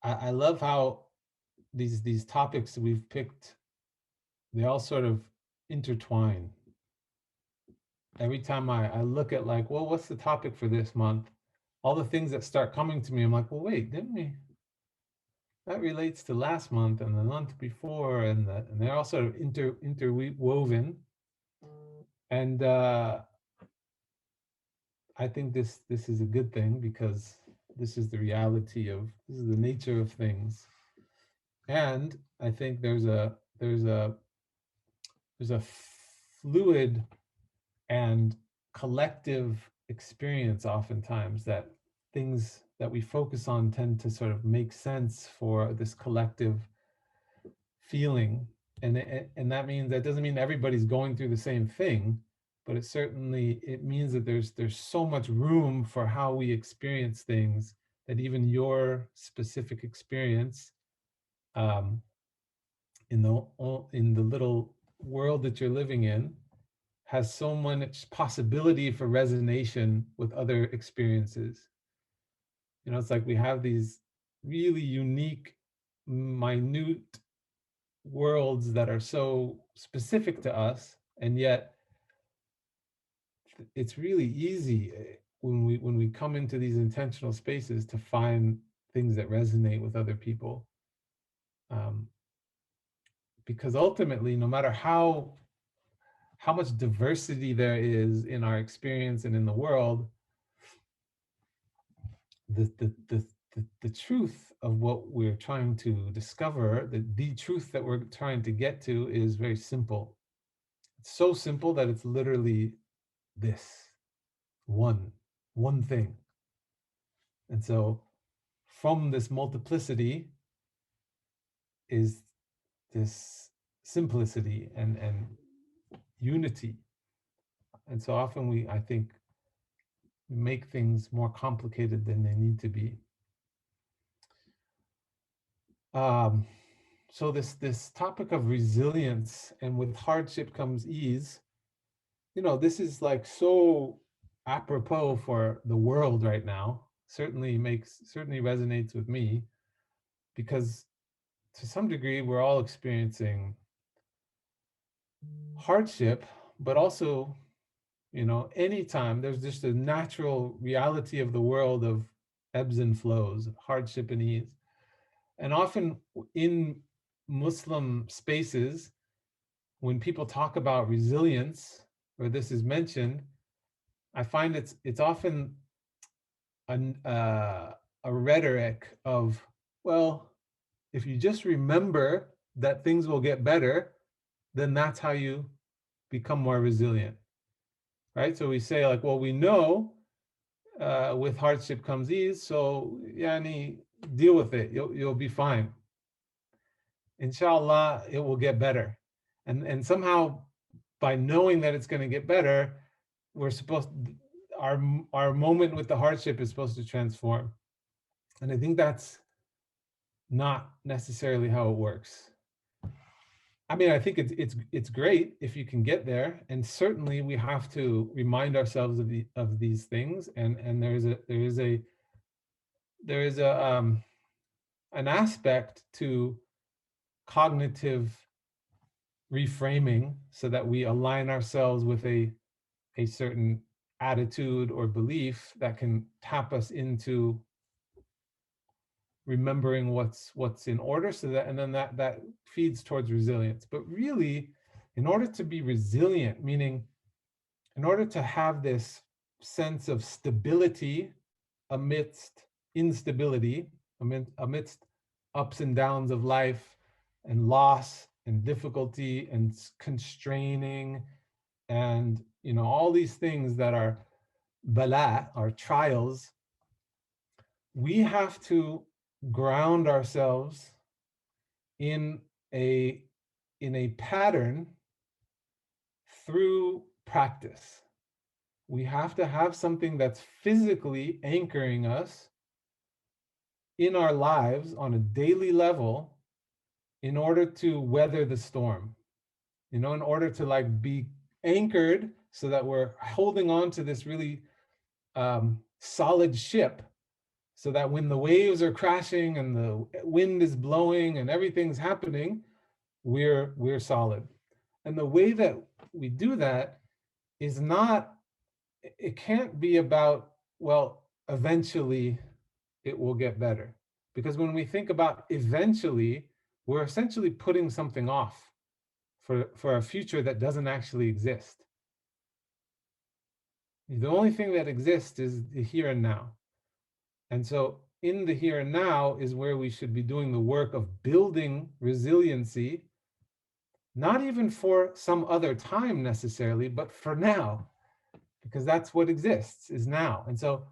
I love how these topics we've picked, they all sort of intertwine. Every time I look at like, well, what's the topic for this month? All the things that start coming to me, I'm like, well, wait, didn't we? That relates to last month and the month before, and they're all sort of interwoven. And I think this is a good thing because this is the reality of this is the nature of things. And I think there's a fluid and collective experience oftentimes that things that we focus on tend to sort of make sense for this collective feeling. And that means that doesn't mean everybody's going through the same thing, but it means that there's so much room for how we experience things that even your specific experience, um, in the little world that you're living in, has so much possibility for resonation with other experiences. It's like we have these really unique, minute worlds that are so specific to us, and yet it's really easy, when we come into these intentional spaces, to find things that resonate with other people. Um, because ultimately, no matter how much diversity there is in our experience and in the world, the truth of what we're trying to discover, the truth that we're trying to get to, is very simple. It's so simple that it's literally this one one thing. And so from this multiplicity is this simplicity and unity. And so often I think, we make things more complicated than they need to be. Um, so this topic of resilience, and with hardship comes ease, this is like so apropos for the world right now. Certainly resonates with me, because to some degree we're all experiencing hardship, but also, anytime there's just a natural reality of the world of ebbs and flows, hardship and ease. And often in Muslim spaces, when people talk about resilience, or this is mentioned, I find it's often an, a rhetoric of, well, if you just remember that things will get better, then that's how you become more resilient, right? So we say like, well, we know, with hardship comes ease, so yani, deal with it. You'll be fine. Inshallah, it will get better. And somehow, by knowing that it's going to get better, we're supposed our moment with the hardship is supposed to transform. And I think that's not necessarily how it works. I mean, I think it's great if you can get there, and certainly we have to remind ourselves of these things. And there is an aspect to cognitive reframing, so that we align ourselves with a certain attitude or belief that can tap us into remembering what's in order, so that, and then that feeds towards resilience. But really, in order to be resilient, meaning in order to have this sense of stability amidst instability, amidst ups and downs of life, and loss and difficulty and constraining, and all these things that are bala, are trials, we have to ground ourselves in a pattern through practice. We have to have something that's physically anchoring us in our lives on a daily level, in order to weather the storm, in order to like be anchored, so that we're holding on to this really solid ship, so that when the waves are crashing and the wind is blowing and everything's happening, we're solid. And the way that we do that is not, it can't be about, well, eventually it will get better. Because when we think about eventually, we're essentially putting something off for a future that doesn't actually exist. The only thing that exists is the here and now. And so in the here and now is where we should be doing the work of building resiliency, not even for some other time necessarily, but for now, because that's what exists, is now. And so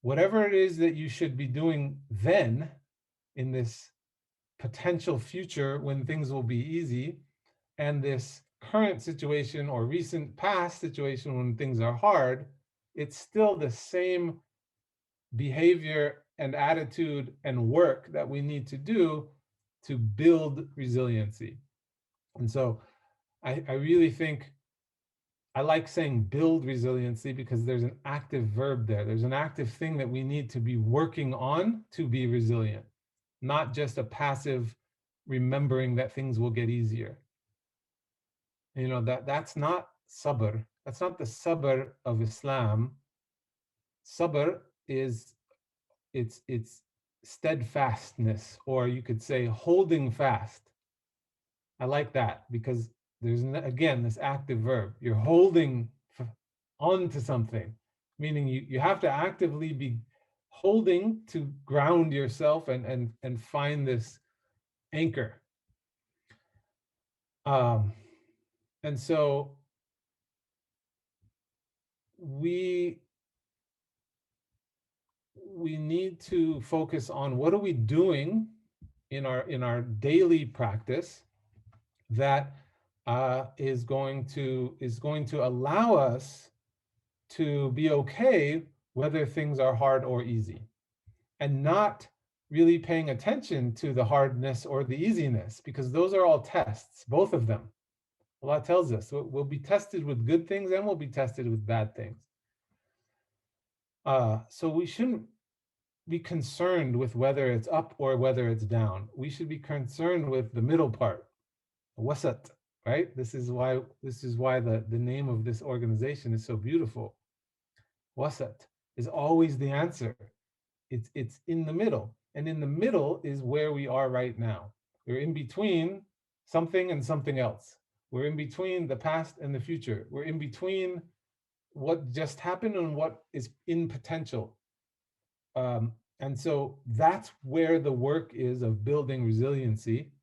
whatever it is that you should be doing then in this potential future when things will be easy, and this current situation or recent past situation when things are hard, it's still the same behavior and attitude and work that we need to do to build resiliency. And so I really think I like saying build resiliency because there's an active verb there. There's an active thing that we need to be working on to be resilient, not just a passive remembering that things will get easier. You know, that's not sabr. That's not the sabr of Islam. Sabr is it's steadfastness, or you could say holding fast. I like that because there's again this active verb. You're holding on to something, meaning you have to actively be holding to ground yourself and find this anchor. Um, and so we need to focus on what are we doing in our daily practice that is going to allow us to be okay whether things are hard or easy, and not really paying attention to the hardness or the easiness, because those are all tests, both of them. Allah tells us we'll be tested with good things and we'll be tested with bad things. So we shouldn't be concerned with whether it's up or whether it's down. We should be concerned with the middle part, wasat, right? This is why the name of this organization is so beautiful. Wasat is always the answer. It's in the middle, and in the middle is where we are right now. We're in between something and something else. We're in between the past and the future. We're in between what just happened and what is in potential. And so that's where the work is of building resiliency.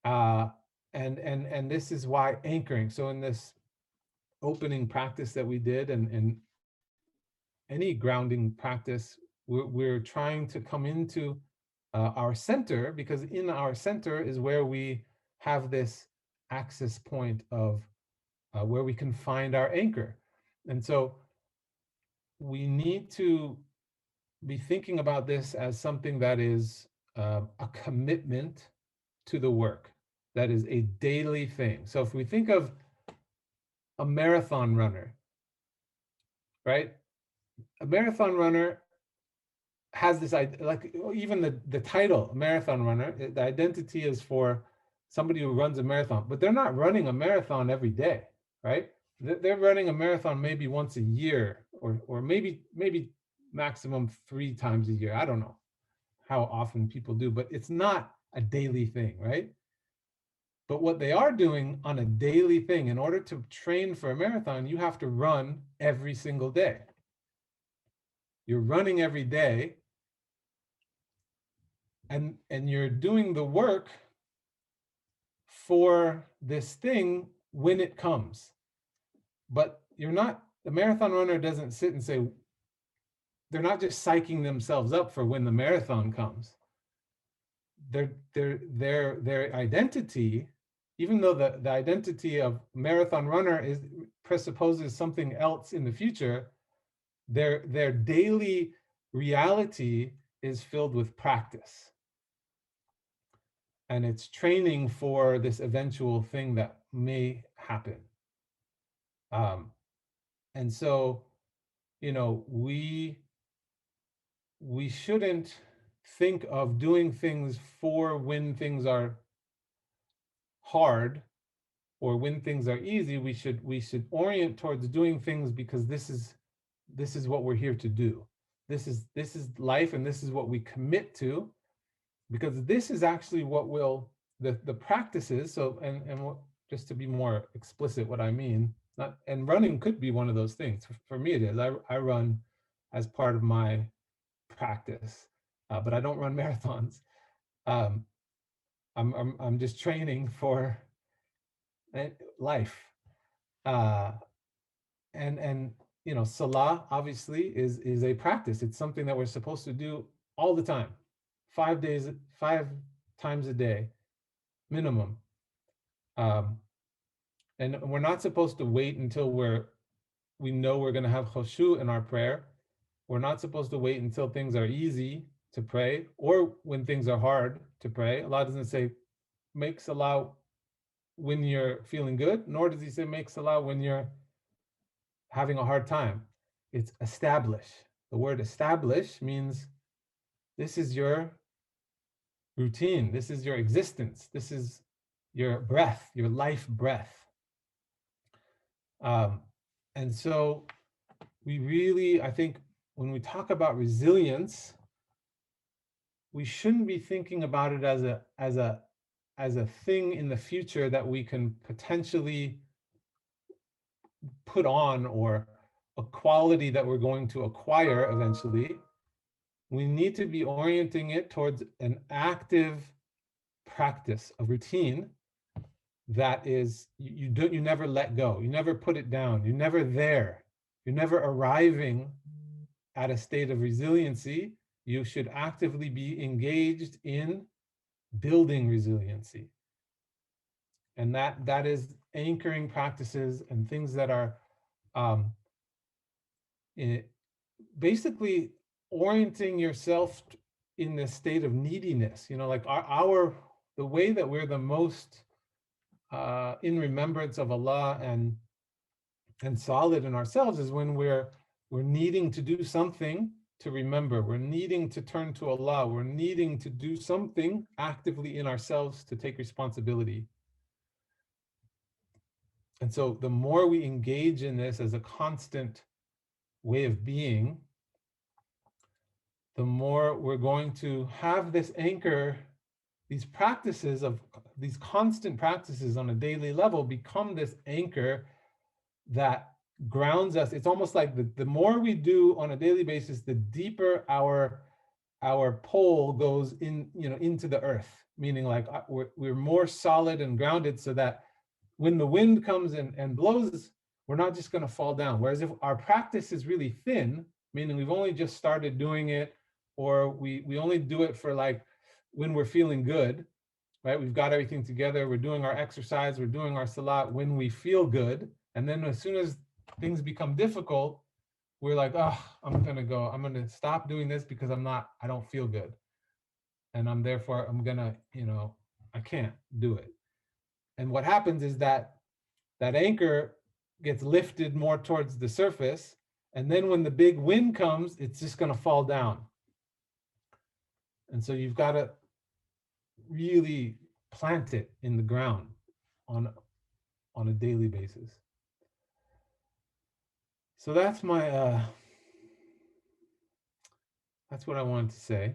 And this is why anchoring. So in this opening practice that we did, and any grounding practice, we're trying to come into our center, because in our center is where we have this access point of where we can find our anchor. And so we need to be thinking about this as something that is a commitment to the work, that is a daily thing. So if we think of a marathon runner, right? A marathon runner has this, like, even the title marathon runner, the identity is for somebody who runs a marathon, but they're not running a marathon every day, right? They're running a marathon maybe once a year, or maybe maximum 3 times a year. I don't know how often people do, but it's not a daily thing, right? But what they are doing on a daily thing, in order to train for a marathon, you have to run every single day. You're running every day, and you're doing the work for this thing when it comes. But you're not, the marathon runner doesn't sit and say, they're not just psyching themselves up for when the marathon comes. Their identity, even though the identity of marathon runner is presupposes something else in the future, their daily reality is filled with practice, and it's training for this eventual thing that may happen. And so, you know, we we shouldn't think of doing things for when things are hard or when things are easy. We should orient towards doing things because this is what we're here to do. This is life, and this is what we commit to, because this is actually what will the practices. So and what, just to be more explicit, what I mean, not, and running could be one of those things. For me, it is. I run as part of my practice, but I don't run marathons. Um, I'm just training for life. Uh, and salah obviously is a practice. It's something that we're supposed to do all the time, 5 days, 5 times a day minimum. um, and we're not supposed to wait until we know we're going to have khushu in our prayer. We're not supposed to wait until things are easy to pray or when things are hard to pray. Allah doesn't say make salah when you're feeling good, nor does he say make salah when you're having a hard time. It's establish. The word establish means this is your routine, this is your existence, this is your breath, your life breath. Um, and so we really, I think, when we talk about resilience, we shouldn't be thinking about it as a thing in the future that we can potentially put on, or a quality that we're going to acquire eventually. We need to be orienting it towards an active practice, a routine that is, you never let go, you never put it down, you're never there, you're never arriving at a state of resiliency. You should actively be engaged in building resiliency. And that is anchoring practices and things that are um, basically orienting yourself in this state of neediness. Like our the way that we're the most in remembrance of Allah and solid in ourselves is when we're needing to do something to remember. We're needing to turn to Allah. We're needing to do something actively in ourselves to take responsibility. And so the more we engage in this as a constant way of being, the more we're going to have this anchor. These practices of these constant practices on a daily level become this anchor that grounds us. It's almost like the more we do on a daily basis, the deeper our pole goes in, into the earth, meaning like we're more solid and grounded, so that when the wind comes and blows, we're not just going to fall down. Whereas if our practice is really thin, meaning we've only just started doing it, or we only do it for like when we're feeling good, right? We've got everything together. We're doing our exercise. We're doing our salat when we feel good. And then as soon as things become difficult, we're like, oh, I'm going to stop doing this because I don't feel good. And I'm going to, I can't do it. And what happens is that anchor gets lifted more towards the surface. And then when the big wind comes, it's just going to fall down. And so you've got to really plant it in the ground on a daily basis. So that's what I wanted to say.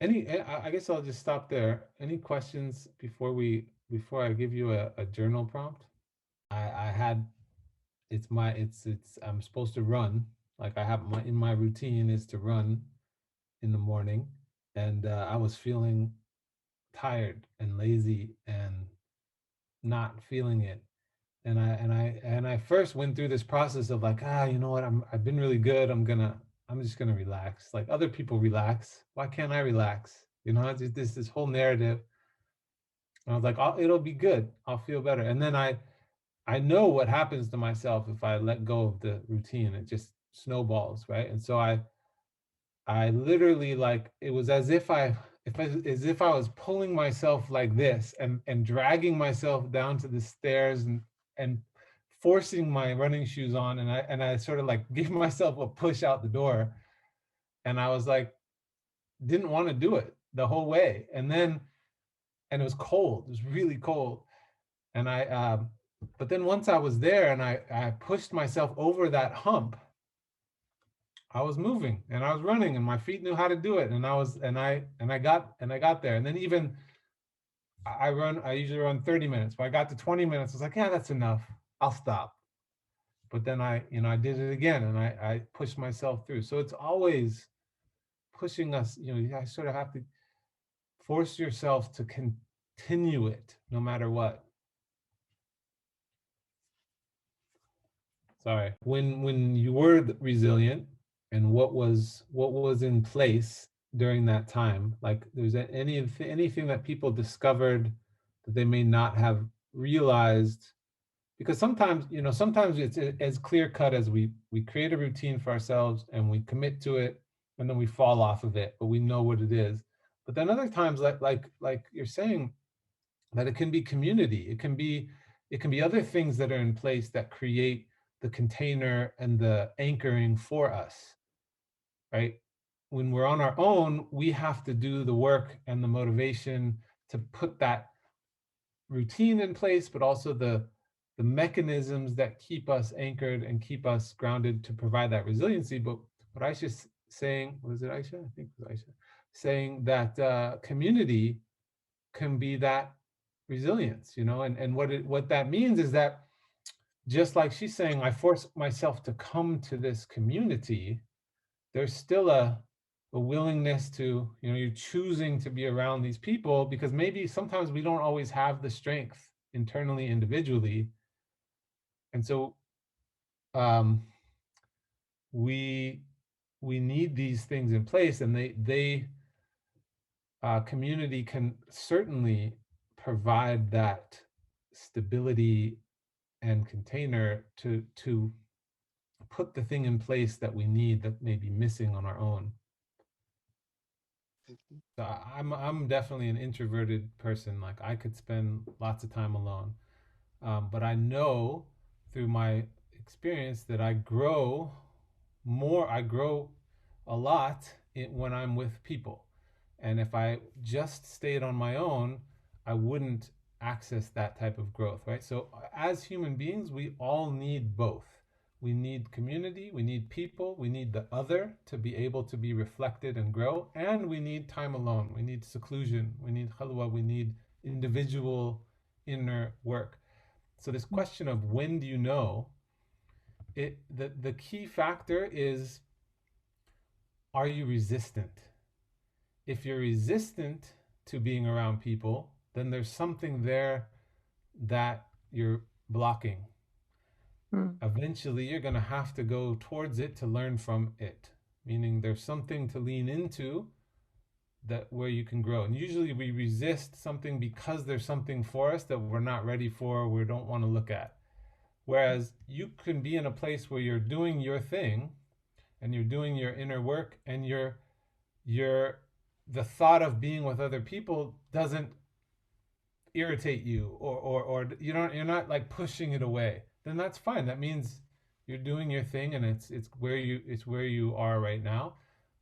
I guess I'll just stop there. Any questions before I give you a journal prompt? I had, I'm supposed to run. Like I have my routine is to run in the morning, and I was feeling tired and lazy and not feeling it. And I first went through this process of like, you know what, I've been really good. I'm just gonna relax. Like other people relax. Why can't I relax? It's just this whole narrative. And I was like, it'll be good. I'll feel better. And then I know what happens to myself if I let go of the routine. It just snowballs, right? And so I literally, like, it was as if I was pulling myself like this and dragging myself down to the stairs and forcing my running shoes on, and I sort of like gave myself a push out the door, and I was like, didn't want to do it the whole way. And it was cold. It was really cold. And but then once I was there and I pushed myself over that hump, I was moving and I was running and my feet knew how to do it. And I got there. And then even I usually run 30 minutes, but I got to 20 minutes. I was like, yeah, that's enough. I'll stop. But then I did it again and I pushed myself through. So it's always pushing us, I sort of have to force yourself to continue it no matter what. Sorry. When you were resilient, and what was in place during that time, like there's anything that people discovered that they may not have realized, because sometimes it's as clear cut as we create a routine for ourselves and we commit to it and then we fall off of it, but we know what it is. But then other times, like you're saying, that it can be community, it can be other things that are in place that create the container and the anchoring for us, right? When we're on our own, we have to do the work and the motivation to put that routine in place, but also the mechanisms that keep us anchored and keep us grounded to provide that resiliency. But what Aisha's saying, was it Aisha? I think it was Aisha, saying that community can be that resilience, and what that means is that, just like she's saying, I force myself to come to this community, there's still a willingness to, you're choosing to be around these people because maybe sometimes we don't always have the strength internally, individually. And so um, we need these things in place, and they community can certainly provide that stability and container to put the thing in place that we need that may be missing on our own. So I'm definitely an introverted person. Like I could spend lots of time alone, but I know through my experience that I grow more. I grow a lot when I'm with people, and if I just stayed on my own, I wouldn't access that type of growth, right? So as human beings, we all need both. We need community, we need people, we need the other to be able to be reflected and grow, and we need time alone. We need seclusion, we need khalwa, we need individual inner work. So this question of when do you know, the key factor is, are you resistant? If you're resistant to being around people, then there's something there that you're blocking. Eventually, you're going to have to go towards it to learn from it, meaning there's something to lean into that where you can grow. And usually we resist something because there's something for us that we're not ready for, we don't want to look at. Whereas you can be in a place where you're doing your thing and you're doing your inner work, and you're the thought of being with other people doesn't irritate you, or you're not like pushing it away, then that's fine. That means you're doing your thing and it's where you are right now.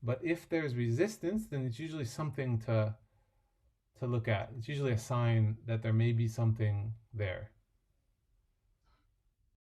But if there's resistance, then it's usually something to look at. It's usually a sign that there may be something there.